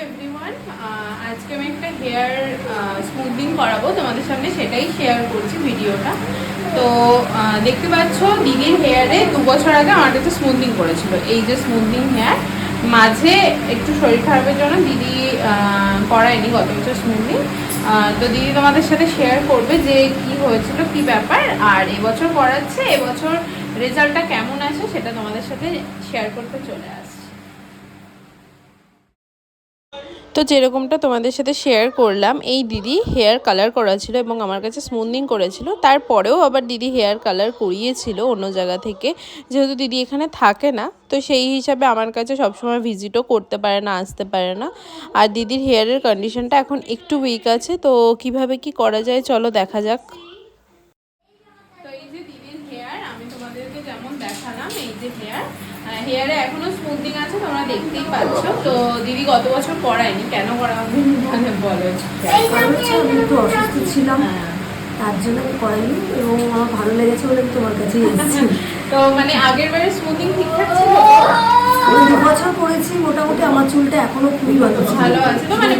Everyone, আজকে আমি একটা হেয়ার স্মুথনিং করাবো তোমাদের সামনে, সেটাই শেয়ার করছি ভিডিওটা। তো দেখতে পাচ্ছ দিদির হেয়ারে 2 বছর আগে আমার কাছে স্মুথনিং করেছিল। এই যে স্মুথনিং হেয়ার, মাঝে একটু শরীর খারাপের জন্য দিদি করায়নি গত বছর স্মুথনিং। তো দিদি তোমাদের সাথে শেয়ার করবে যে কি হয়েছিল, কি ব্যাপার, আর এবছর করাচ্ছে, এবছর রেজাল্টটা কেমন আসে সেটা তোমাদের সাথে শেয়ার করতে চলে আসছে। তো যেরকমটা তোমাদের সাথে শেয়ার করলাম, এই দিদি হেয়ার কালার করা ছিল এবং আমার কাছে স্মুথনিং করেছিল। তারপরেও আবার দিদি হেয়ার কালার করিয়েছিল অন্য জায়গা থেকে, যেহেতু দিদি এখানে থাকে না, তো সেই হিসাবে আমার কাছে সবসময় ভিজিটও করতে পারে না, আসতে পারে না। আর দিদির হেয়ারের কন্ডিশনটা এখন একটু উইক আছে, তো কিভাবে কি করা যায় চলো দেখা যাক। তো এই যে দিদির হেয়ার আমি তোমাদেরকে যেমন দেখালাম, এই যে হেয়ারে এখনো স্মুথনিং আছে, তোমরা দেখতেই পাচ্ছ। তো দিদি গত বছর করায়নি, কেন করাবে মানে বলো? আমি একটু অসুস্থ ছিলাম, তার জন্য আমি করাইনি এবং আমার ভালো লেগেছে বলে আমি তোমার কাছে এসেছি। তো মানে আগের বারে স্মুথনিং ঠিকঠাক ছিল? ওই 2 বছর করেছি, মোটামুটি আমার চুলটা এখনো খুবই ভালো আছে। তো মানে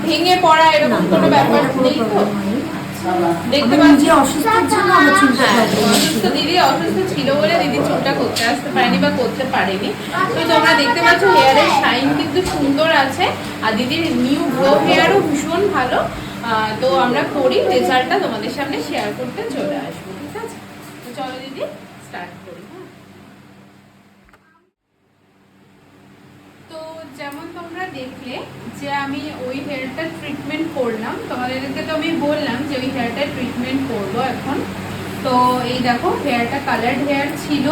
ভেঙে পড়া এরকম কোনো ব্যাপার নেই তো? দেখতে পাচ্ছি অসুস্থের জন্য আমার চুলটা অসুস্থ, দিদি অসুস্থ ছিল বলে দিদি চুলটা করতে আসতে পারেনি বা করতে পারেনি। তো তোমরা দেখতে পাচ্ছ হেয়ারের শাইন কিন্তু সুন্দর আছে, আর দিদির নিউ গ্রো হেয়ারও ভীষণ ভালো। তো আমরা করি, রেজাল্টটা তোমাদের সামনে শেয়ার করতে চলে আসবো, ঠিক আছে? তো চলো দিদি স্টার্ট করি। তো যেমন তোমরা দেখলে যে আমি ওই হেয়ারটা ট্রিটমেন্ট করলাম, তোমাদেরকে তো আমি বললাম যে ওই হেয়ারটা ট্রিটমেন্ট করবো এখন। তো এই দেখো হেয়ারটা কালার্ড হেয়ার ছিল,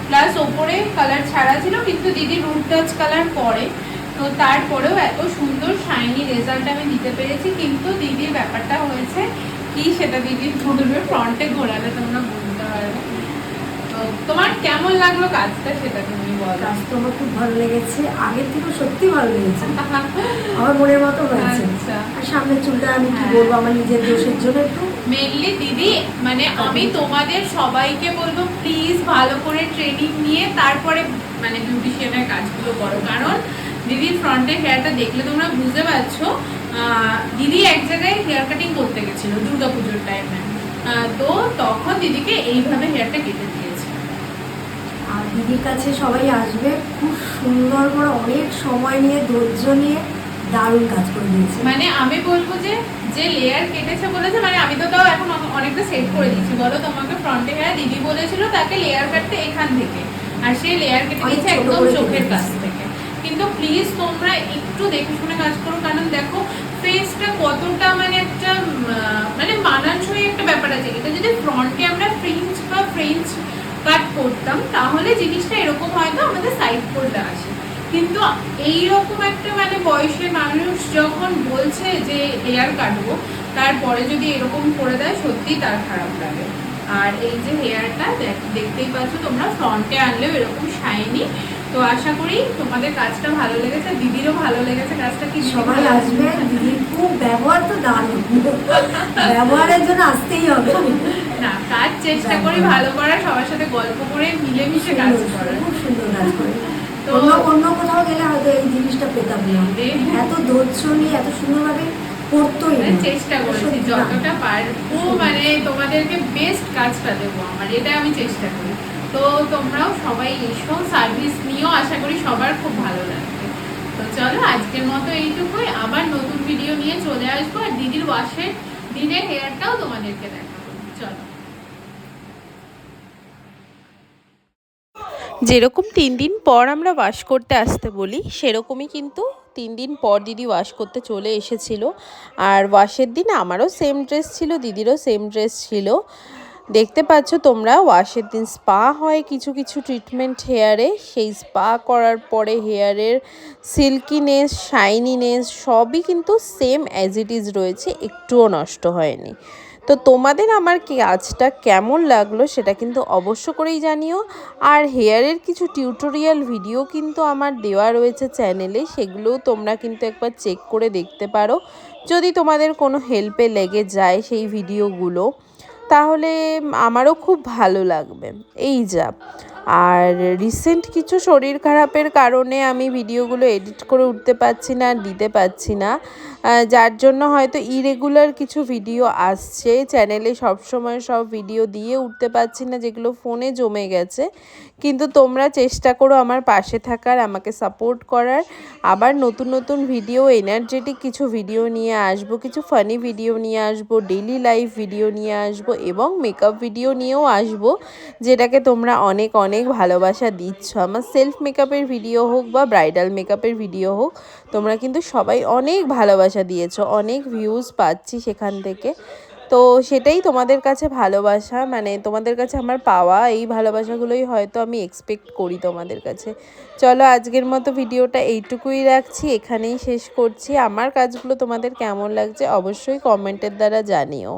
প্লাস ওপরে কালার ছাড়া ছিল, কিন্তু দিদি রুট টাচ কালার করে। তো তারপরেও এত সুন্দর শাইনি রেজাল্ট আমি দিতে পেরেছি। কিন্তু দিদির ব্যাপারটা হয়েছে কি, সেটা দিদির বলবে, ফ্রন্টে ঘোরালে তোমরা বুঝতে পারবে। তোমার কেমন লাগলো কাজটা সেটা তুমি বলো। কাজটা আমার খুব ভালো লেগেছে, আগের থেকে সত্যি ভালো লেগেছে, আমার মনের মতো হয়েছে। আর সামনের চুলটা আমি কি বলবো, আমার নিজের দোষের জন্য একটু মেনলি দিদি, মানে আমি তোমাদের সবাইকে বলবো প্লিজ ভালো করে ট্রেনিং নিয়ে তারপরে মানে বিউটিশিয়ানের কাজগুলো করো। কারণ দিদির ফ্রন্টের হেয়ারটা দেখলে তোমরা বুঝতে পারছো, দিদি এক জায়গায় হেয়ার কাটিং করতে গেছিল দুর্গাপুজোর টাইমে। তো তখন দিদিকে এইভাবে হেয়ারটা কেটে দিয়েছে। আর দিদির কাছে সবাই আসবে, খুব সুন্দর করে অনেক সময় নিয়ে ধৈর্য নিয়ে দারুণ কাজ করে দিয়েছে। মানে আমি বলবো যে যে লেয়ার কেটেছে বলেছে, মানে আমি তো তাও এখন অনেকটা সেট করে দিচ্ছি। বলো তোমাকে ফ্রন্টে হেয়ার দিদি বলেছিল তাকে লেয়ার কাটতে এখান থেকে, আর সে লেয়ার কেটে দিচ্ছে একদম চোখের কাছ থেকে। কিন্তু প্লিজ তোমরা একটু দেখে শুনে কাজ করো, কারণ দেখো ফেসটা কতটা মানে একটা মানে মানানসই একটা ব্যাপার আছে। এটা যদি ফ্রন্টে আমরা ফ্রেঞ্চ কাট করতাম তাহলে জিনিসটা এরকম হয়তো আমাদের সাইড করতে আসে। কিন্তু এইরকম একটা মানে বয়সের মানুষ যখন বলছে যে হেয়ার কাটবো, তারপরে যদি এরকম করে দেয় সত্যি তার খারাপ লাগে। আর এই যে হেয়ারটা দেখতেই পাচ্ছ তোমরা, ফ্রন্টে আনলেও এরকম শাইনি। তো আশা করি তোমাদের কাজটা ভালো লেগেছে, দিদিরও ভালো লেগেছে কাজটা। কি সবাই আসবে, দিদির খুব ব্যবহার তো দারুণ, ব্যবহারের জন্য আসতেই হবে। না, কাজ চেষ্টা করি ভালো করার, সবার সাথে গল্প করে মিলেমিশে কাজ করার, খুব সুন্দর কাজ করে। তো অন্য কোথাও গেলে হয়তো এই জিনিসটা পেতাম না, এত ধৈর্য নিয়ে এত সুন্দরভাবে করতোই না। চেষ্টা করেছি যতটা পারবো, মানে তোমাদেরকে বেস্ট কাজটা দেবো আমার, এটা আমি চেষ্টা করি। তো তোমরাও সবাই এসো, সার্ভিস নিয়েও আশা করি সবার খুব ভালো লাগবে। তো চলো আজকের মতো এইটুকুই, আবার নতুন ভিডিও নিয়ে চলে আসবো। আর দিদির ওয়াশের দিনের হেয়ারটাও তোমাদেরকে দেখাবো। চলো। যেরকম 3 দিন পর আমরা ওয়াশ করতে আসতে বলি, সেরকমই কিন্তু 3 দিন পর দিদি ওয়াশ করতে চলে এসেছিল। আর ওয়াশের দিন আমারও সেম ড্রেস ছিল, দিদিরও সেম ড্রেস ছিল। দেখতে পাচ্ছ তোমরা, ওয়াশের দিন স্পা হয় কিছু কিছু ট্রিটমেন্ট হেয়ারে, সেই স্পা করার পরে হেয়ারের সিল্কিনেস, শাইনিনেস সবই কিন্তু সেম অ্যাজ ইট ইজ রয়েছে, একটুও নষ্ট হয়নি। তো তোমাদের আমার কাজটা কেমন লাগলো সেটা কিন্তু অবশ্য করেই জানিও। আর হেয়ারের কিছু টিউটোরিয়াল ভিডিও কিন্তু আমার দেওয়া রয়েছে চ্যানেলে, সেগুলোও তোমরা কিন্তু একবার চেক করে দেখতে পারো, যদি তোমাদের কোনো হেল্পে লেগে যায় সেই ভিডিওগুলো, তাহলে আমারও খুব ভালো লাগবে। এই যা, আর রিসেন্ট কিছু শরীর খারাপের কারণে আমি ভিডিওগুলো এডিট করে উঠতে পারছি না আর দিতে পারছি না, যার জন্য হয়তো ইরেগুলার কিছু ভিডিও আসছে চ্যানেলে। সবসময় সব ভিডিও দিয়ে উঠতে পারছি না, যেগুলো ফোনে জমে গেছে। কিন্তু তোমরা চেষ্টা করো আমার পাশে থাকার, আমাকে সাপোর্ট করার। আবার নতুন নতুন ভিডিও, এনার্জেটিক কিছু ভিডিও নিয়ে আসবো, কিছু ফানি ভিডিও নিয়ে আসবো, ডেইলি লাইফ ভিডিও নিয়ে আসবো এবং মেকআপ ভিডিও নিয়েও আসবো, যেটাকে তোমরা অনেক অনেক ভালোবাসা দিচ্ছ। আমার সেলফ মেকআপের ভিডিও হোক বা ব্রাইডাল মেকআপের ভিডিও হোক, তোমরা কিন্তু সবাই অনেক ভালোবাসা দিয়েছো, অনেক ভিউজ পাচ্ছি সেখান থেকে। তো সেটাই তোমাদের কাছে ভালোবাসা, মানে তোমাদের কাছে আমার পাওয়া এই ভালোবাসাগুলোই হয়তো আমি এক্সপেক্ট করি তোমাদের কাছে। চলো আজকের মতো ভিডিওটা এইটুকুই রাখছি, এখানেই শেষ করছি। আমার কাজগুলো তোমাদের কেমন লাগছে অবশ্যই কমেন্টের দ্বারা জানিও।